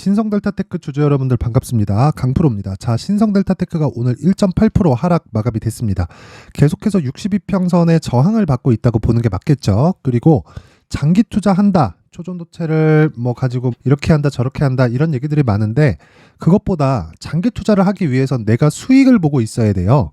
신성델타테크 주주 여러분들 반갑습니다. 강프로입니다. 자, 신성델타테크가 오늘 1.8% 하락 마감이 됐습니다. 계속해서 62평선의 저항을 받고 있다고 보는 게 맞겠죠. 그리고 장기 투자한다, 초전도체를 뭐 가지고 이렇게 한다 저렇게 한다 이런 얘기들이 많은데, 그것보다 장기 투자를 하기 위해선 내가 수익을 보고 있어야 돼요.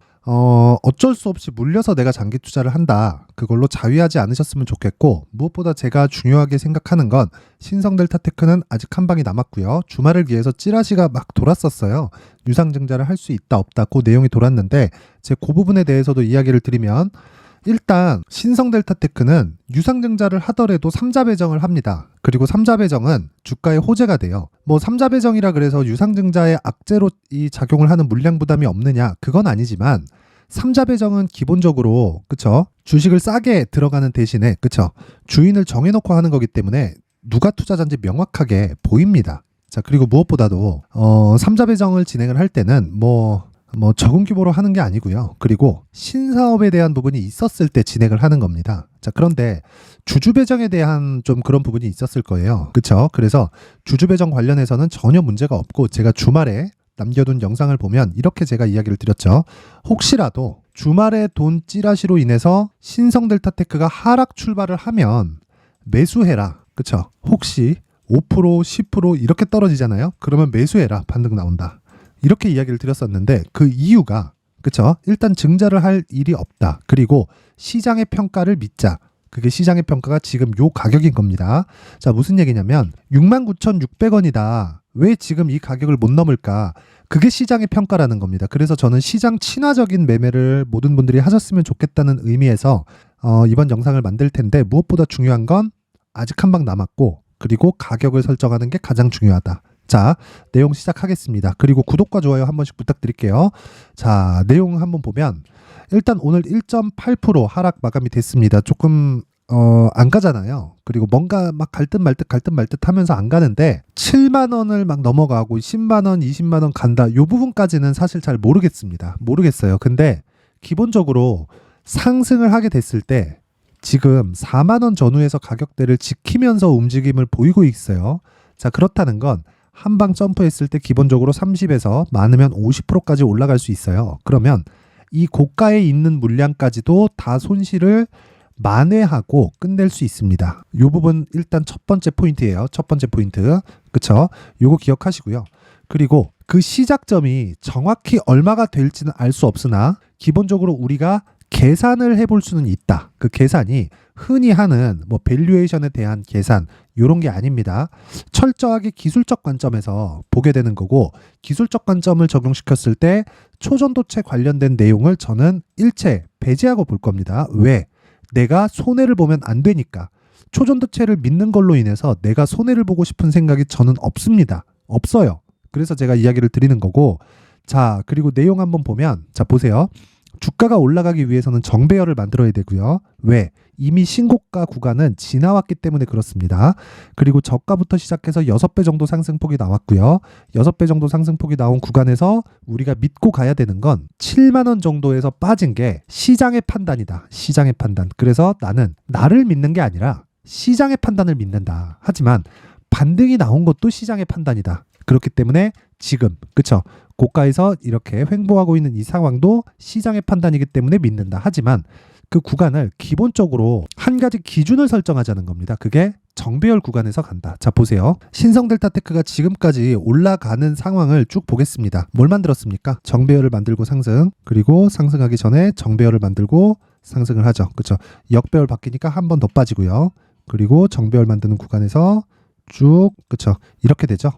어쩔 수 없이 물려서 내가 장기 투자를 한다, 그걸로 자위하지 않으셨으면 좋겠고, 무엇보다 제가 중요하게 생각하는 건 신성델타테크는 아직 한 방이 남았고요. 주말을 기해서 찌라시가 막 돌았었어요. 유상증자를 할 수 있다 없다 그 내용이 돌았는데, 제 그 부분에 대해서도 이야기를 드리면, 일단 신성델타테크는 유상증자를 하더라도 3자 배정을 합니다. 그리고 3자 배정은 주가의 호재가 돼요. 뭐 3자 배정이라 그래서 유상증자의 악재로 이 작용을 하는 물량 부담이 없느냐, 그건 아니지만 3자 배정은 기본적으로 그쵸, 주식을 싸게 들어가는 대신에 그쵸, 주인을 정해놓고 하는 거기 때문에 누가 투자자인지 명확하게 보입니다. 자, 그리고 무엇보다도 3자 배정을 진행을 할 때는 뭐 적은 규모로 하는 게 아니고요. 그리고 신사업에 대한 부분이 있었을 때 진행을 하는 겁니다. 자, 그런데 주주 배정에 대한 좀 그런 부분이 있었을 거예요. 그렇죠? 그래서 주주 배정 관련해서는 전혀 문제가 없고, 제가 주말에 남겨둔 영상을 보면 이렇게 제가 이야기를 드렸죠. 혹시라도 주말에 돈 찌라시로 인해서 신성델타테크가 하락 출발을 하면 매수해라. 그렇죠? 혹시 5%, 10% 이렇게 떨어지잖아요. 그러면 매수해라. 반등 나온다. 이렇게 이야기를 드렸었는데, 그 이유가 그쵸? 일단 증자를 할 일이 없다. 그리고 시장의 평가를 믿자. 그게 시장의 평가가 지금 요 가격인 겁니다. 자, 무슨 얘기냐면 69,600원이다. 왜 지금 이 가격을 못 넘을까? 그게 시장의 평가라는 겁니다. 그래서 저는 시장 친화적인 매매를 모든 분들이 하셨으면 좋겠다는 의미에서 이번 영상을 만들 텐데, 무엇보다 중요한 건 아직 한 방 남았고, 그리고 가격을 설정하는 게 가장 중요하다. 자, 내용 시작하겠습니다. 그리고 구독과 좋아요 한 번씩 부탁드릴게요. 자, 내용 한번 보면 일단 오늘 1.8% 하락 마감이 됐습니다. 조금 안 가잖아요. 그리고 뭔가 막 갈 듯 말 듯 하면서 안 가는데, 7만 원을 막 넘어가고 10만 원, 20만 원 간다. 요 부분까지는 사실 잘 모르겠어요. 근데 기본적으로 상승을 하게 됐을 때 지금 4만 원 전후에서 가격대를 지키면서 움직임을 보이고 있어요. 자, 그렇다는 건 한방 점프했을 때 기본적으로 30에서 많으면 50%까지 올라갈 수 있어요. 그러면 이 고가에 있는 물량까지도 다 손실을 만회하고 끝낼 수 있습니다. 이 부분 일단 첫 번째 포인트예요. 첫 번째 포인트. 그쵸? 요거 기억하시고요. 그리고 그 시작점이 정확히 얼마가 될지는 알 수 없으나 기본적으로 우리가 계산을 해볼 수는 있다. 그 계산이 흔히 하는 뭐 밸류에이션에 대한 계산 이런 게 아닙니다. 철저하게 기술적 관점에서 보게 되는 거고, 기술적 관점을 적용시켰을 때 초전도체 관련된 내용을 저는 일체 배제하고 볼 겁니다. 왜? 내가 손해를 보면 안 되니까. 초전도체를 믿는 걸로 인해서 내가 손해를 보고 싶은 생각이 저는 없습니다. 없어요. 그래서 제가 이야기를 드리는 거고, 자, 그리고 내용 한번 보면, 자, 보세요. 주가가 올라가기 위해서는 정배열을 만들어야 되고요. 왜? 이미 신고가 구간은 지나왔기 때문에 그렇습니다. 그리고 저가부터 시작해서 6배 정도 상승폭이 나왔고요. 6배 정도 상승폭이 나온 구간에서 우리가 믿고 가야 되는 건 7만 원 정도에서 빠진 게 시장의 판단이다. 시장의 판단. 그래서 나는 나를 믿는 게 아니라 시장의 판단을 믿는다. 하지만 반등이 나온 것도 시장의 판단이다. 그렇기 때문에 지금 그쵸? 고가에서 이렇게 횡보하고 있는 이 상황도 시장의 판단이기 때문에 믿는다. 하지만 그 구간을 기본적으로 한 가지 기준을 설정하자는 겁니다. 그게 정배열 구간에서 간다. 자, 보세요. 신성델타테크가 지금까지 올라가는 상황을 쭉 보겠습니다. 뭘 만들었습니까? 정배열을 만들고 상승, 그리고 상승하기 전에 정배열을 만들고 상승을 하죠. 그쵸? 역배열 바뀌니까 한 번 더 빠지고요. 그리고 정배열 만드는 구간에서 쭉 그쵸? 이렇게 되죠.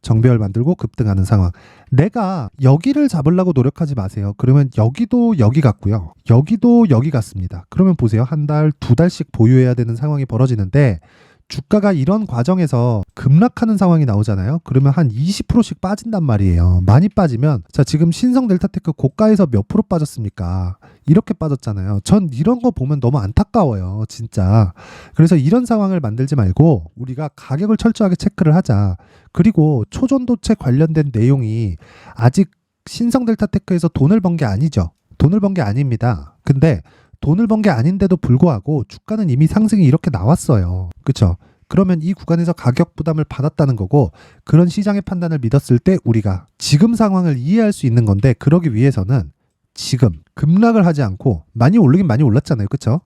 정배열 만들고 급등하는 상황. 내가 여기를 잡으려고 노력하지 마세요. 그러면 여기도 여기 같고요. 여기도 여기 같습니다. 그러면 보세요. 한 달, 두 달씩 보유해야 되는 상황이 벌어지는데, 주가가 이런 과정에서 급락하는 상황이 나오잖아요. 그러면 한 20%씩 빠진단 말이에요. 많이 빠지면, 자, 지금 신성델타테크 고가에서 몇 프로 빠졌습니까? 이렇게 빠졌잖아요. 전 이런 거 보면 너무 안타까워요. 진짜. 그래서 이런 상황을 만들지 말고 우리가 가격을 철저하게 체크를 하자. 그리고 초전도체 관련된 내용이 아직 신성델타테크에서 돈을 번 게 아니죠. 돈을 번 게 아닙니다. 근데 돈을 번 게 아닌데도 불구하고 주가는 이미 상승이 이렇게 나왔어요. 그쵸? 그러면 이 구간에서 가격 부담을 받았다는 거고, 그런 시장의 판단을 믿었을 때 우리가 지금 상황을 이해할 수 있는 건데, 그러기 위해서는 지금 급락을 하지 않고, 많이 오르긴 많이 올랐잖아요. 그쵸?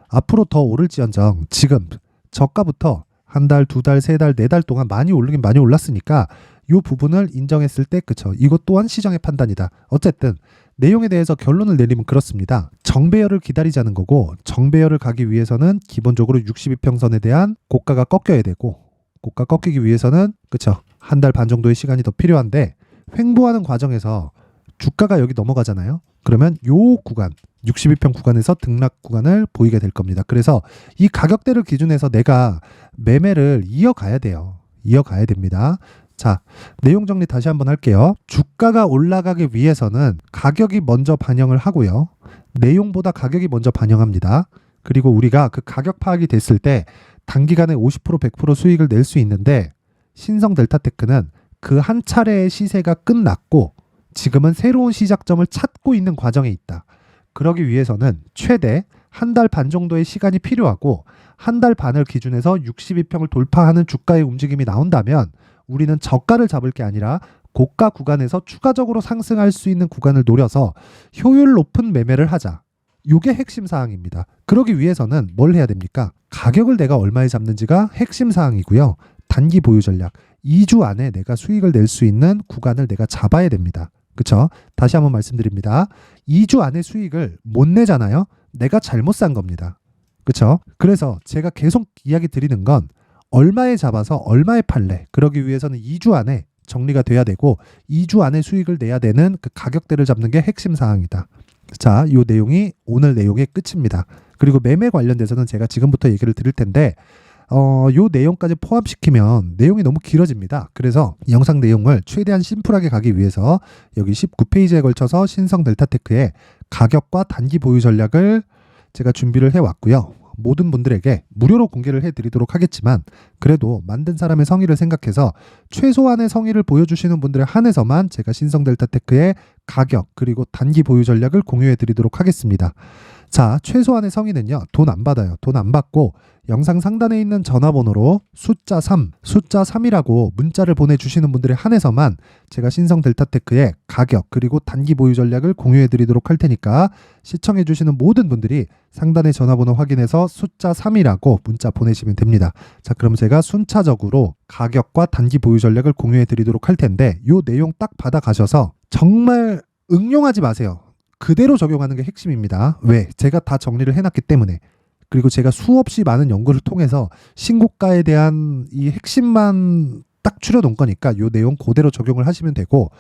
앞으로 더 오를지언정 지금 저가부터 한 달, 두 달, 세 달, 네 달 동안 많이 오르긴 많이 올랐으니까 이 부분을 인정했을 때, 그쵸, 이것 또한 시장의 판단이다. 어쨌든 내용에 대해서 결론을 내리면 그렇습니다. 정배열을 기다리자는 거고, 정배열을 가기 위해서는 기본적으로 62평선에 대한 고가가 꺾여야 되고, 고가 꺾이기 위해서는, 그쵸, 한 달 반 정도의 시간이 더 필요한데, 횡보하는 과정에서 주가가 여기 넘어가잖아요. 그러면 요 구간 62평 구간에서 등락 구간을 보이게 될 겁니다. 그래서 이 가격대를 기준해서 내가 매매를 이어가야 돼요. 이어가야 됩니다. 자, 내용 정리 다시 한번 할게요. 주가가 올라가기 위해서는 가격이 먼저 반영을 하고요. 내용보다 가격이 먼저 반영합니다. 그리고 우리가 그 가격 파악이 됐을 때 단기간에 50% 100% 수익을 낼 수 있는데, 신성 델타테크는 그 한 차례의 시세가 끝났고 지금은 새로운 시작점을 찾고 있는 과정에 있다. 그러기 위해서는 최대 한 달 반 정도의 시간이 필요하고, 한 달 반을 기준해서 62평을 돌파하는 주가의 움직임이 나온다면 우리는 저가를 잡을 게 아니라 고가 구간에서 추가적으로 상승할 수 있는 구간을 노려서 효율 높은 매매를 하자. 이게 핵심 사항입니다. 그러기 위해서는 뭘 해야 됩니까? 가격을 내가 얼마에 잡는지가 핵심 사항이고요. 단기 보유 전략. 2주 안에 내가 수익을 낼 수 있는 구간을 내가 잡아야 됩니다. 그쵸? 다시 한번 말씀드립니다. 2주 안에 수익을 못 내잖아요? 내가 잘못 산 겁니다. 그쵸? 그래서 제가 계속 이야기 드리는 건, 얼마에 잡아서 얼마에 팔래? 그러기 위해서는 2주 안에 정리가 돼야 되고, 2주 안에 수익을 내야 되는 그 가격대를 잡는 게 핵심 사항이다. 자, 이 내용이 오늘 내용의 끝입니다. 그리고 매매 관련돼서는 제가 지금부터 얘기를 드릴 텐데, 요 내용까지 포함시키면 내용이 너무 길어집니다. 그래서 영상 내용을 최대한 심플하게 가기 위해서 여기 19페이지에 걸쳐서 신성 델타테크의 가격과 단기 보유 전략을 제가 준비를 해왔고요. 모든 분들에게 무료로 공개를 해드리도록 하겠지만, 그래도 만든 사람의 성의를 생각해서 최소한의 성의를 보여주시는 분들에 한해서만 제가 신성 델타테크의 가격 그리고 단기 보유 전략을 공유해드리도록 하겠습니다. 자, 최소한의 성의는요, 돈 안 받아요. 돈 안 받고 영상 상단에 있는 전화번호로 숫자 3이라고 문자를 보내주시는 분들에 한해서만 제가 신성 델타테크의 가격 그리고 단기 보유 전략을 공유해드리도록 할 테니까, 시청해주시는 모든 분들이 상단의 전화번호 확인해서 숫자 3이라고 문자 보내시면 됩니다. 자, 그럼 제가 순차적으로 가격과 단기 보유 전략을 공유해드리도록 할 텐데, 요 내용 딱 받아가셔서 정말 응용하지 마세요. 그대로 적용하는 게 핵심입니다. 왜? 제가 다 정리를 해놨기 때문에. 그리고 제가 수없이 많은 연구를 통해서 신고가에 대한 이 핵심만 딱 추려놓은 거니까 이 내용 그대로 적용을 하시면 되고,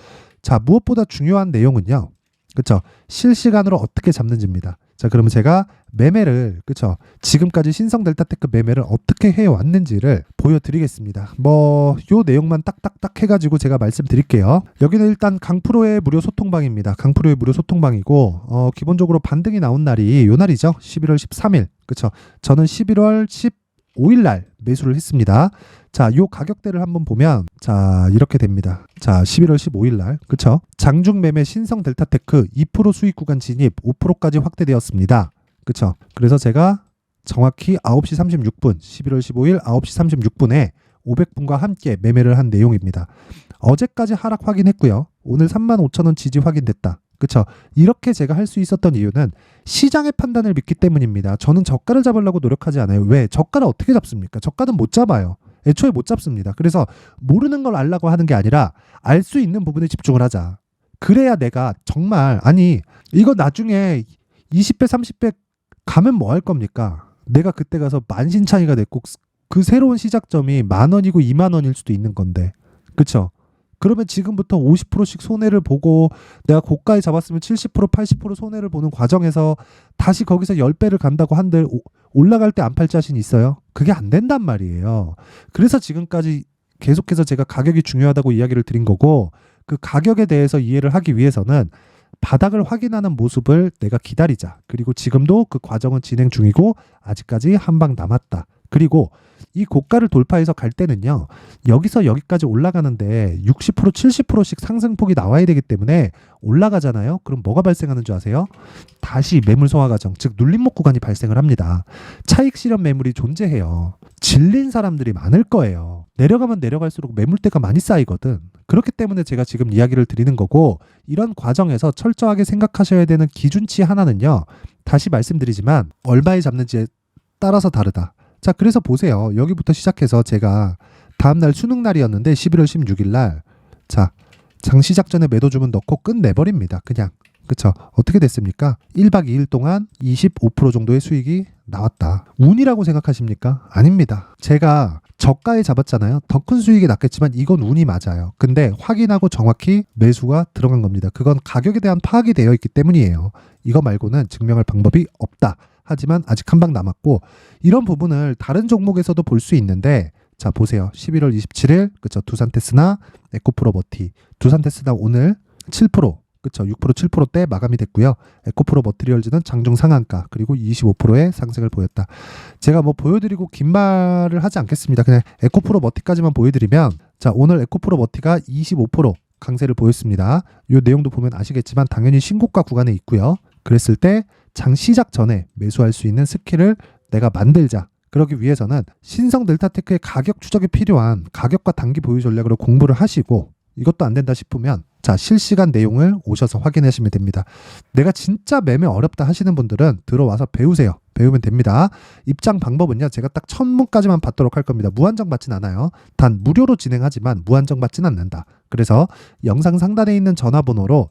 자, 무엇보다 중요한 내용은요, 그쵸, 실시간으로 어떻게 잡는지입니다. 자, 그러면 제가 매매를, 그쵸, 지금까지 신성 델타테크 매매를 어떻게 해왔는지를 보여드리겠습니다. 요 내용만 딱딱딱 해가지고 제가 말씀드릴게요. 여기는 일단 강프로의 무료 소통방입니다. 강프로의 무료 소통방이고, 기본적으로 반등이 나온 날이 요 날이죠. 11월 13일. 그쵸. 저는 11월 15일 날 매수를 했습니다. 자, 요 가격대를 한번 보면, 자, 이렇게 됩니다. 자, 11월 15일 날, 그쵸? 장중 매매 신성 델타테크 2% 수익 구간 진입 5%까지 확대되었습니다. 그쵸? 그래서 제가 정확히 9시 36분, 11월 15일 9시 36분에 500분과 함께 매매를 한 내용입니다. 어제까지 하락 확인했고요. 오늘 35,000원 지지 확인됐다. 그쵸? 이렇게 제가 할 수 있었던 이유는 시장의 판단을 믿기 때문입니다. 저는 저가를 잡으려고 노력하지 않아요. 왜? 저가를 어떻게 잡습니까? 저가는 못 잡아요. 애초에 못 잡습니다. 그래서 모르는 걸 알라고 하는 게 아니라 알 수 있는 부분에 집중을 하자. 그래야 내가 정말, 아니, 이거 나중에 20배, 30배 가면 뭐 할 겁니까? 내가 그때 가서 만신창이가 됐고 그 새로운 시작점이 10,000원이고 20,000원일 수도 있는 건데. 그쵸? 그러면 지금부터 50%씩 손해를 보고 내가 고가에 잡았으면 70%, 80% 손해를 보는 과정에서 다시 거기서 10배를 간다고 한들 올라갈 때 안 팔 자신 있어요? 그게 안 된단 말이에요. 그래서 지금까지 계속해서 제가 가격이 중요하다고 이야기를 드린 거고, 그 가격에 대해서 이해를 하기 위해서는 바닥을 확인하는 모습을 내가 기다리자. 그리고 지금도 그 과정은 진행 중이고 아직까지 한 방 남았다. 그리고 이 고가를 돌파해서 갈 때는요, 여기서 여기까지 올라가는데 60% 70%씩 상승폭이 나와야 되기 때문에 올라가잖아요. 그럼 뭐가 발생하는 줄 아세요? 다시 매물 소화 과정, 즉 눌림목 구간이 발생을 합니다. 차익 실현 매물이 존재해요. 질린 사람들이 많을 거예요. 내려가면 내려갈수록 매물대가 많이 쌓이거든. 그렇기 때문에 제가 지금 이야기를 드리는 거고, 이런 과정에서 철저하게 생각하셔야 되는 기준치 하나는요, 다시 말씀드리지만 얼마에 잡는지에 따라서 다르다. 자, 그래서 보세요. 여기부터 시작해서 제가 다음날 수능날이었는데 11월 16일 날, 자, 장 시작 전에 매도 주문 넣고 끝내버립니다. 그냥. 그쵸? 어떻게 됐습니까? 1박 2일 동안 25% 정도의 수익이 나왔다. 운이라고 생각하십니까? 아닙니다. 제가 저가에 잡았잖아요. 더 큰 수익이 났겠지만 이건 운이 맞아요. 근데 확인하고 정확히 매수가 들어간 겁니다. 그건 가격에 대한 파악이 되어 있기 때문이에요. 이거 말고는 증명할 방법이 없다. 하지만 아직 한 방 남았고, 이런 부분을 다른 종목에서도 볼 수 있는데, 자 보세요. 11월 27일 그쵸? 두산테스나 에코프로머티, 두산테스나 오늘 7% 그쵸? 6% 7%대 마감이 됐고요. 에코프로 머티리얼즈는 장중 상한가 그리고 25%의 상승을 보였다. 제가 뭐 보여드리고 긴 말을 하지 않겠습니다. 그냥 에코프로 머티까지만 보여드리면, 자 오늘 에코프로 머티가 25% 강세를 보였습니다. 이 내용도 보면 아시겠지만 당연히 신고가 구간에 있고요. 그랬을 때 장 시작 전에 매수할 수 있는 스킬을 내가 만들자. 그러기 위해서는 신성 델타테크의 가격 추적에 필요한 가격과 단기 보유 전략으로 공부를 하시고, 이것도 안 된다 싶으면 자 실시간 내용을 오셔서 확인하시면 됩니다. 내가 진짜 매매 어렵다 하시는 분들은 들어와서 배우세요. 배우면 됩니다. 입장 방법은요, 제가 딱 첫문까지만 받도록 할 겁니다. 무한정 받진 않아요. 단 무료로 진행하지만 무한정 받진 않는다. 그래서 영상 상단에 있는 전화번호로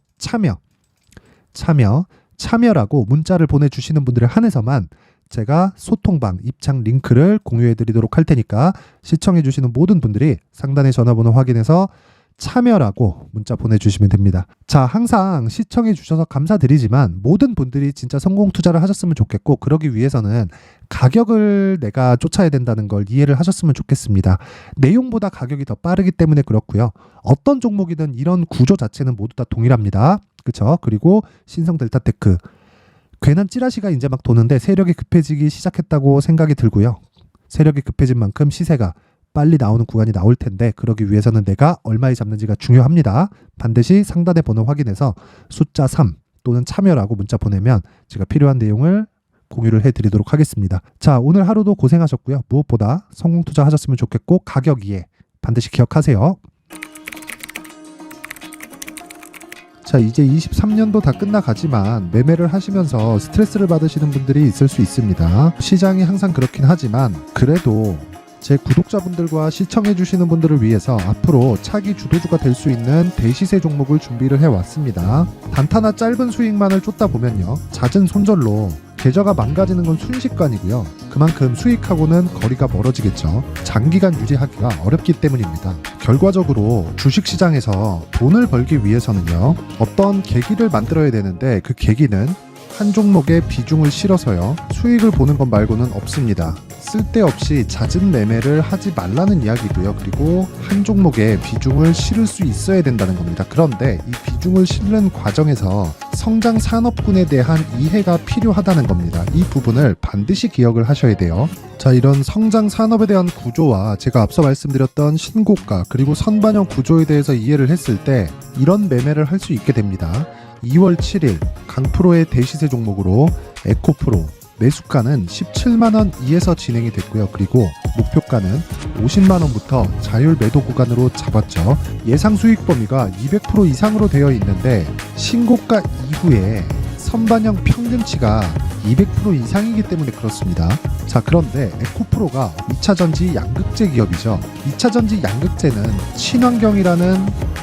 참여라고 문자를 보내주시는 분들에 한해서만 제가 소통방 입장 링크를 공유해 드리도록 할 테니까, 시청해 주시는 모든 분들이 상단의 전화번호 확인해서 참여라고 문자 보내주시면 됩니다. 자, 항상 시청해 주셔서 감사드리지만 모든 분들이 진짜 성공 투자를 하셨으면 좋겠고, 그러기 위해서는 가격을 내가 쫓아야 된다는 걸 이해를 하셨으면 좋겠습니다. 내용보다 가격이 더 빠르기 때문에 그렇고요. 어떤 종목이든 이런 구조 자체는 모두 다 동일합니다. 그쵸? 그리고 신성 델타테크, 괜한 찌라시가 이제 막 도는데 세력이 급해지기 시작했다고 생각이 들고요. 세력이 급해진 만큼 시세가 빨리 나오는 구간이 나올 텐데, 그러기 위해서는 내가 얼마에 잡는지가 중요합니다. 반드시 상단의 번호 확인해서 숫자 3 또는 참여라고 문자 보내면 제가 필요한 내용을 공유를 해드리도록 하겠습니다. 자, 오늘 하루도 고생하셨고요. 무엇보다 성공 투자하셨으면 좋겠고, 가격 이해 반드시 기억하세요. 자, 이제 23년도 다 끝나가지만 매매를 하시면서 스트레스를 받으시는 분들이 있을 수 있습니다. 시장이 항상 그렇긴 하지만 그래도 제 구독자분들과 시청해주시는 분들을 위해서 앞으로 차기 주도주가 될 수 있는 대시세 종목을 준비를 해왔습니다. 단타나 짧은 수익만을 쫓다 보면요, 잦은 손절로 계좌가 망가지는 건 순식간이고요. 그만큼 수익하고는 거리가 멀어지겠죠. 장기간 유지하기가 어렵기 때문입니다. 결과적으로 주식시장에서 돈을 벌기 위해서는요, 어떤 계기를 만들어야 되는데, 그 계기는 한 종목에 비중을 실어서요, 수익을 보는 것 말고는 없습니다. 쓸데없이 잦은 매매를 하지 말라는 이야기고요. 그리고 한 종목에 비중을 실을 수 있어야 된다는 겁니다. 그런데 이 비중을 실는 과정에서 성장 산업군에 대한 이해가 필요하다는 겁니다. 이 부분을 반드시 기억을 하셔야 돼요. 자, 이런 성장 산업에 대한 구조와 제가 앞서 말씀드렸던 신고가 그리고 선반영 구조에 대해서 이해를 했을 때 이런 매매를 할 수 있게 됩니다. 2월 7일 강프로의 대시세 종목으로 에코프로 매수가는 17만원 이에서 진행이 됐고요. 그리고 목표가는 50만원부터 자율 매도 구간으로 잡았죠. 예상 수익 범위가 200% 이상으로 되어 있는데 신고가 이후에 선반영 평균치가 200% 이상이기 때문에 그렇습니다. 자, 그런데 에코프로가 2차전지 양극재 기업이죠. 2차전지 양극재는 친환경이라는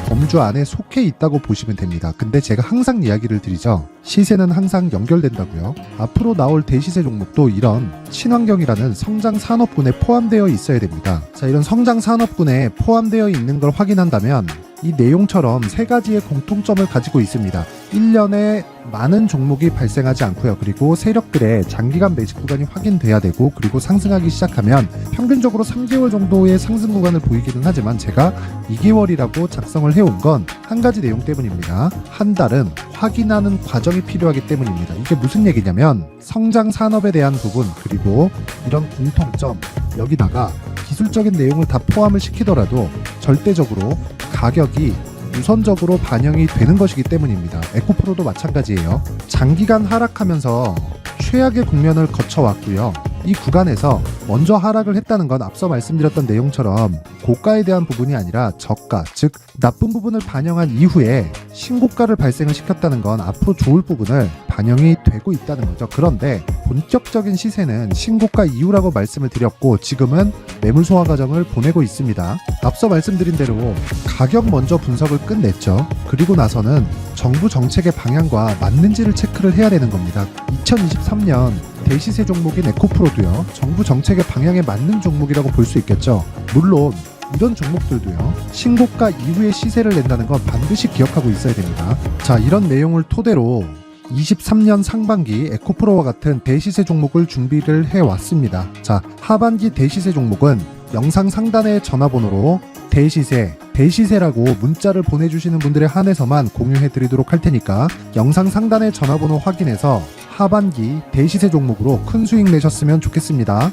범주 안에 속해 있다고 보시면 됩니다. 근데 제가 항상 이야기를 드리죠. 시세는 항상 연결된다고요. 앞으로 나올 대시세 종목도 이런 친환경이라는 성장 산업군에 포함되어 있어야 됩니다. 자, 이런 성장 산업군에 포함되어 있는 걸 확인한다면 이 내용처럼 세 가지의 공통점을 가지고 있습니다. 1년에 많은 종목이 발생하지 않고요. 그리고 세력들의 장기간 매집 구간이 확인돼야 되고, 그리고 상승하기 시작하면 평균적으로 3개월 정도의 상승 구간을 보이기는 하지만 제가 2개월이라고 작성을 해온 건 한 가지 내용 때문입니다. 한 달은 확인하는 과정이 필요하기 때문입니다. 이게 무슨 얘기냐면 성장 산업에 대한 부분, 그리고 이런 공통점, 여기다가 기술적인 내용을 다 포함을 시키더라도 절대적으로 가격이 우선적으로 반영이 되는 것이기 때문입니다. 에코프로도 마찬가지예요. 장기간 하락하면서 최악의 국면을 거쳐왔고요. 이 구간에서 먼저 하락을 했다는 건 앞서 말씀드렸던 내용처럼 고가에 대한 부분이 아니라 저가, 즉 나쁜 부분을 반영한 이후에 신고가를 발생을 시켰다는 건 앞으로 좋을 부분을 반영이 되고 있다는 거죠. 그런데 본격적인 시세는 신고가 이후라고 말씀을 드렸고 지금은 매물 소화 과정을 보내고 있습니다. 앞서 말씀드린 대로 가격 먼저 분석을 끝냈죠. 그리고 나서는 정부 정책의 방향과 맞는지를 체크를 해야 되는 겁니다. 2023년 대시세 종목인 에코프로도요, 정부 정책의 방향에 맞는 종목이라고 볼 수 있겠죠. 물론 이런 종목들도요, 신고가 이후에 시세를 낸다는 건 반드시 기억하고 있어야 됩니다. 자, 이런 내용을 토대로 23년 상반기 에코프로와 같은 대시세 종목을 준비를 해왔습니다. 자, 하반기 대시세 종목은 영상 상단의 전화번호로 대시세라고 문자를 보내주시는 분들에 한해서만 공유해드리도록 할 테니까 영상 상단의 전화번호 확인해서 하반기 대시세 종목으로 큰 수익 내셨으면 좋겠습니다.